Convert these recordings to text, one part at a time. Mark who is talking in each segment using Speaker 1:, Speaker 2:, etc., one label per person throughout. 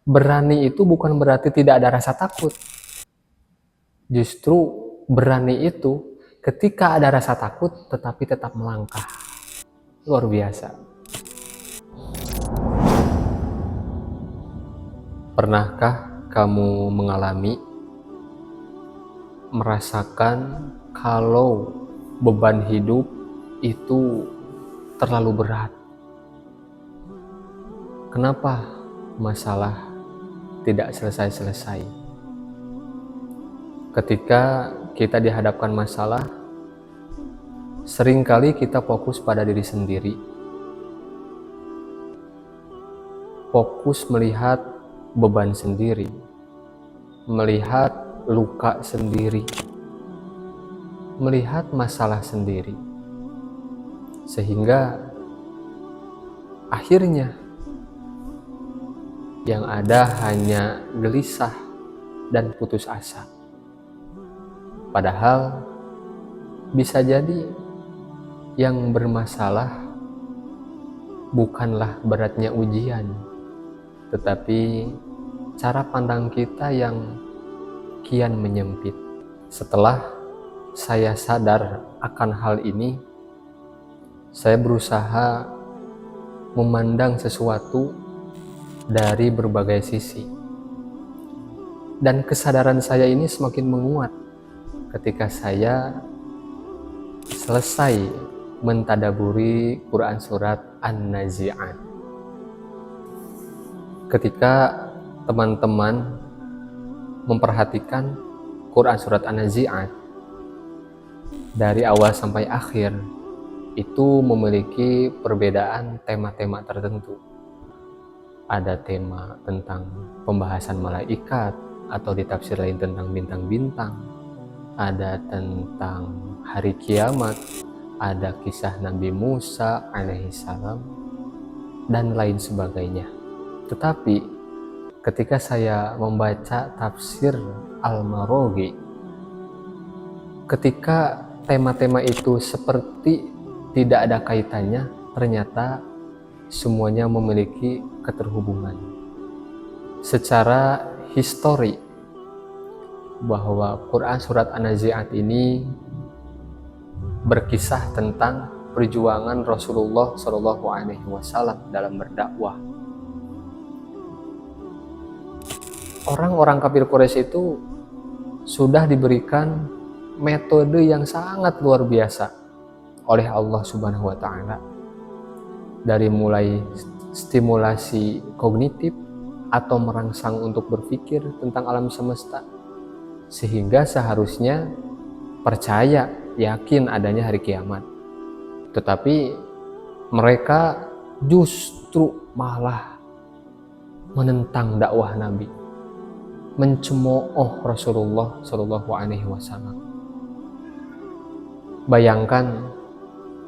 Speaker 1: Berani itu bukan berarti tidak ada rasa takut. Justru berani itu ketika ada rasa takut tetapi tetap melangkah. Luar biasa. Pernahkah kamu mengalami, merasakan kalau beban hidup itu terlalu berat? Kenapa masalah tidak selesai-selesai? Ketika kita dihadapkan masalah, seringkali kita fokus pada diri sendiri. Fokus melihat beban sendiri, melihat luka sendiri, melihat masalah sendiri. Sehingga akhirnya yang ada hanya gelisah dan putus asa. Padahal bisa jadi yang bermasalah bukanlah beratnya ujian, tetapi cara pandang kita yang kian menyempit. Setelah saya sadar akan hal ini, saya berusaha memandang sesuatu dari berbagai sisi. Dan kesadaran saya ini semakin menguat ketika saya selesai mentadaburi Quran Surat An-Nazi'at. Ketika teman-teman memperhatikan Quran Surat An-Nazi'at dari awal sampai akhir, itu memiliki perbedaan tema-tema tertentu. Ada tema tentang pembahasan malaikat, atau di tafsir lain tentang bintang-bintang. Ada tentang hari kiamat, ada kisah Nabi Musa alaihissalam, dan lain sebagainya. Tetapi ketika saya membaca tafsir Al-Maroghi, ketika tema-tema itu seperti tidak ada kaitannya, ternyata semuanya memiliki keterhubungan. Secara histori, bahwa Quran Surat An-Nazi'at ini berkisah tentang perjuangan Rasulullah SAW dalam berdakwah. Orang-orang kafir Quraisy itu sudah diberikan metode yang sangat luar biasa oleh Allah Subhanahu wa Ta'ala, dari mulai stimulasi kognitif atau merangsang untuk berpikir tentang alam semesta, sehingga seharusnya percaya, yakin adanya hari kiamat. Tetapi mereka justru malah menentang dakwah Nabi, mencemooh Rasulullah SAW. Bayangkan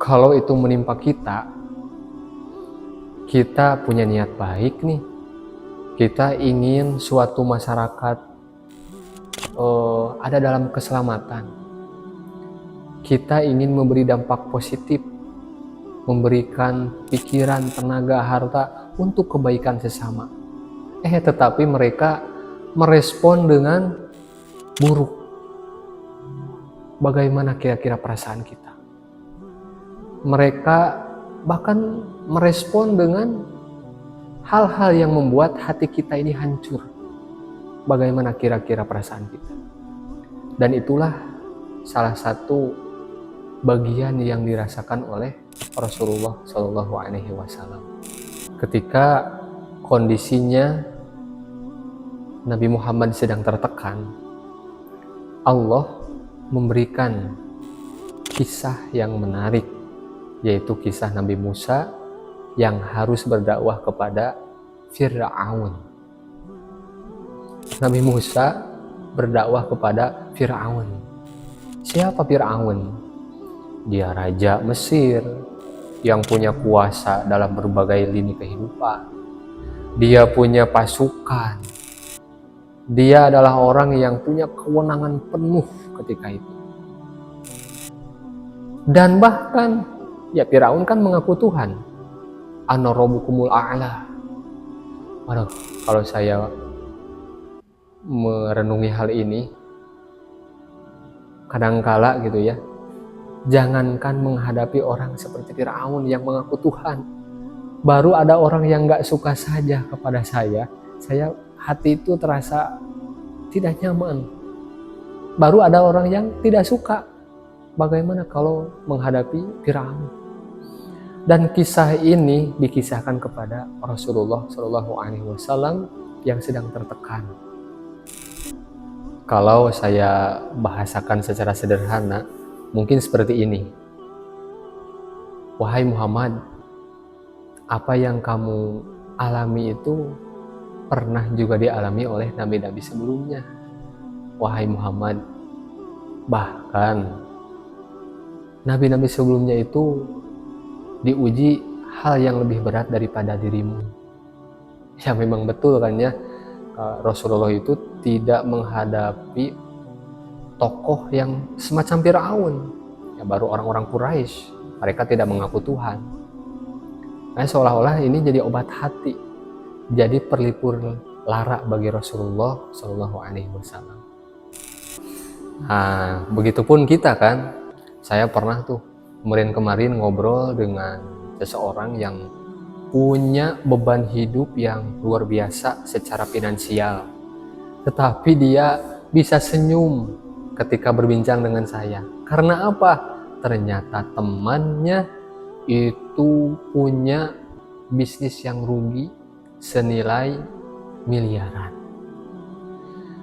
Speaker 1: kalau itu menimpa kita punya niat baik nih, kita ingin suatu masyarakat ada dalam keselamatan, kita ingin memberi dampak positif, memberikan pikiran, tenaga, harta untuk kebaikan sesama. Tetapi mereka merespon dengan buruk. Bagaimana kira-kira perasaan kita? Mereka bahkan merespon dengan hal-hal yang membuat hati kita ini hancur. Bagaimana kira-kira perasaan kita? Dan itulah salah satu bagian yang dirasakan oleh Rasulullah SAW. Ketika kondisinya Nabi Muhammad sedang tertekan, Allah memberikan kisah yang menarik, yaitu kisah Nabi Musa yang harus berdakwah kepada Fir'aun. Nabi Musa berdakwah kepada Fir'aun. Siapa Fir'aun? Dia raja Mesir yang punya kuasa dalam berbagai lini kehidupan. Dia punya pasukan. Dia adalah orang yang punya kewenangan penuh ketika itu. Dan bahkan Fir'aun kan mengaku Tuhan. Ana rabbukumul a'la. Waduh, kalau saya merenungi hal ini, kadangkala gitu ya, jangankan menghadapi orang seperti Firaun yang mengaku Tuhan, baru ada orang yang gak suka saja kepada saya hati itu terasa tidak nyaman. Baru ada orang yang tidak suka, bagaimana kalau menghadapi Firaun? Dan kisah ini dikisahkan kepada Rasulullah SAW yang sedang tertekan. Kalau saya bahasakan secara sederhana, mungkin seperti ini. Wahai Muhammad, apa yang kamu alami itu pernah juga dialami oleh nabi-nabi sebelumnya. Wahai Muhammad, bahkan nabi-nabi sebelumnya itu diuji hal yang lebih berat daripada dirimu. Ya memang betul kan ya, Rasulullah itu tidak menghadapi tokoh yang semacam Firaun, ya baru orang-orang Quraisy, mereka tidak mengaku Tuhan. Nah, seolah-olah ini jadi obat hati, jadi perlipur lara bagi Rasulullah SAW. Nah, begitupun kita kan. Saya pernah tuh kemarin ngobrol dengan seseorang yang punya beban hidup yang luar biasa secara finansial, tetapi dia bisa senyum ketika berbincang dengan saya. Karena apa? Ternyata temannya itu punya bisnis yang rugi senilai miliaran.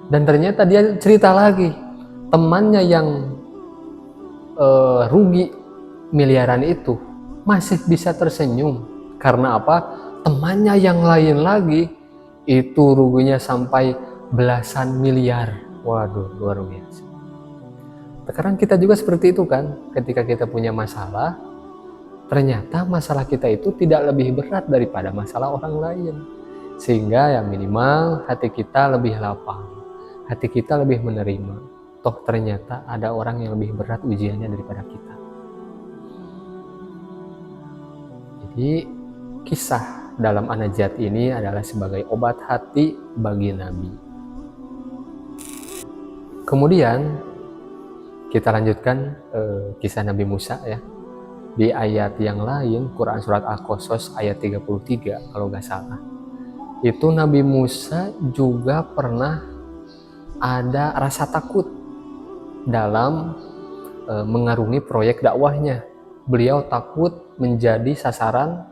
Speaker 1: Dan ternyata dia cerita lagi, temannya yang rugi miliaran itu masih bisa tersenyum. Karena apa? Temannya yang lain lagi itu ruginya sampai belasan miliar. Waduh, luar biasa. Sekarang kita juga seperti itu kan, ketika kita punya masalah, ternyata masalah kita itu tidak lebih berat daripada masalah orang lain. Sehingga ya minimal hati kita lebih lapang, hati kita lebih menerima. Toh ternyata ada orang yang lebih berat ujiannya daripada kita. Jadi kisah dalam An-Najat ini adalah sebagai obat hati bagi Nabi. Kemudian kita lanjutkan kisah Nabi Musa ya. Di ayat yang lain, Quran Surat Al-Qasas ayat 33 kalau nggak salah. Itu Nabi Musa juga pernah ada rasa takut dalam mengarungi proyek dakwahnya. Beliau takut menjadi sasaran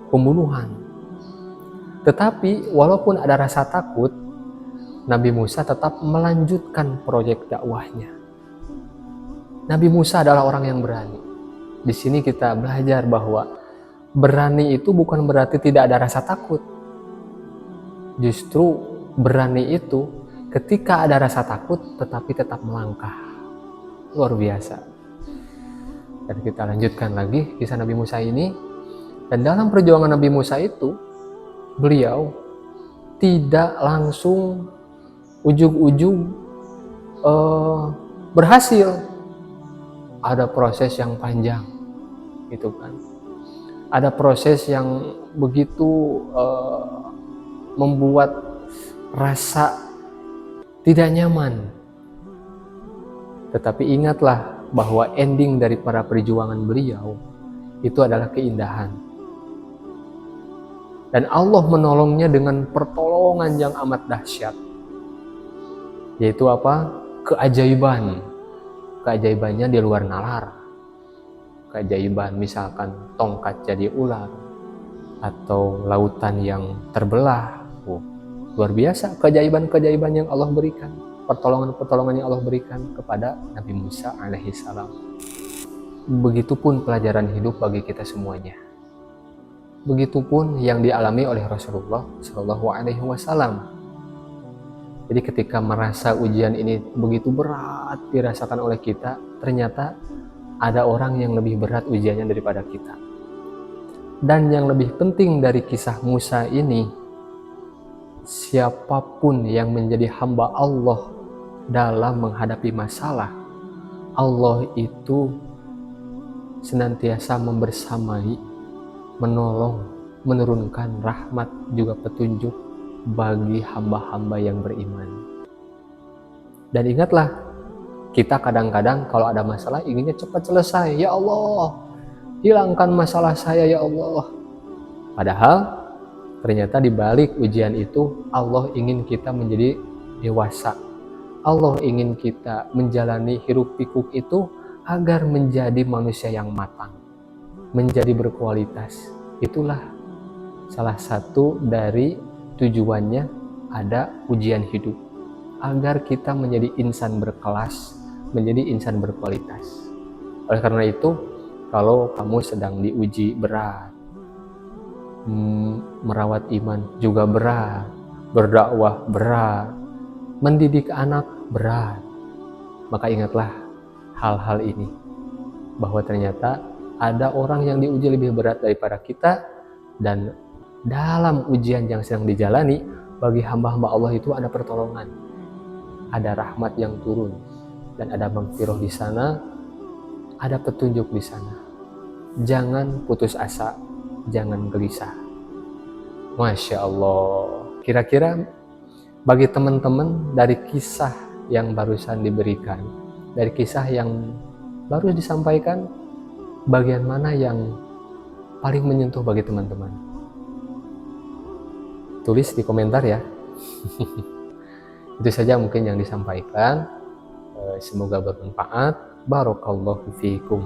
Speaker 1: pembunuhan. Tetapi walaupun ada rasa takut, Nabi Musa tetap melanjutkan proyek dakwahnya. Nabi Musa adalah orang yang berani. Di sini kita belajar bahwa berani itu bukan berarti tidak ada rasa takut. Justru berani itu ketika ada rasa takut tetapi tetap melangkah. Luar biasa. Dan kita lanjutkan lagi kisah Nabi Musa ini. Dan dalam perjuangan Nabi Musa itu, beliau tidak langsung ujug-ujug berhasil. Ada proses yang panjang, gitu kan. Ada proses yang begitu membuat rasa tidak nyaman. Tetapi ingatlah bahwa ending dari para perjuangan beliau itu adalah keindahan. Dan Allah menolongnya dengan pertolongan yang amat dahsyat. Yaitu apa? Keajaiban. Keajaibannya di luar nalar. Keajaiban misalkan tongkat jadi ular. Atau lautan yang terbelah. Luar biasa keajaiban-keajaiban yang Allah berikan. Pertolongan-pertolongan yang Allah berikan kepada Nabi Musa alaihissalam. Begitupun pelajaran hidup bagi kita semuanya. Begitupun yang dialami oleh Rasulullah SAW. Jadi ketika merasa ujian ini begitu berat dirasakan oleh kita, ternyata ada orang yang lebih berat ujiannya daripada kita. Dan yang lebih penting dari kisah Musa ini, siapapun yang menjadi hamba Allah dalam menghadapi masalah, Allah itu senantiasa membersamai, menolong, menurunkan rahmat juga petunjuk bagi hamba-hamba yang beriman. Dan ingatlah, kita kadang-kadang kalau ada masalah inginnya cepat selesai. Ya Allah, hilangkan masalah saya ya Allah. Padahal ternyata di balik ujian itu Allah ingin kita menjadi dewasa. Allah ingin kita menjalani hiruk pikuk itu agar menjadi manusia yang matang, menjadi berkualitas. Itulah salah satu dari tujuannya ada ujian hidup, agar kita menjadi insan berkelas, menjadi insan berkualitas. Oleh karena itu, kalau kamu sedang diuji berat, merawat iman juga berat, berdakwah berat, mendidik anak berat, maka ingatlah hal-hal ini, bahwa ternyata ada orang yang diuji lebih berat daripada kita, dan dalam ujian yang sedang dijalani, bagi hamba-hamba Allah itu ada pertolongan, ada rahmat yang turun, dan ada maghfirah di sana, ada petunjuk di sana. Jangan putus asa, jangan gelisah. Masya Allah. Kira-kira bagi teman-teman, dari kisah yang barusan diberikan, dari kisah yang baru disampaikan, bagian mana yang paling menyentuh bagi teman-teman? Tulis di komentar ya. Itu saja mungkin yang disampaikan. Semoga bermanfaat. Barakallahu fiikum.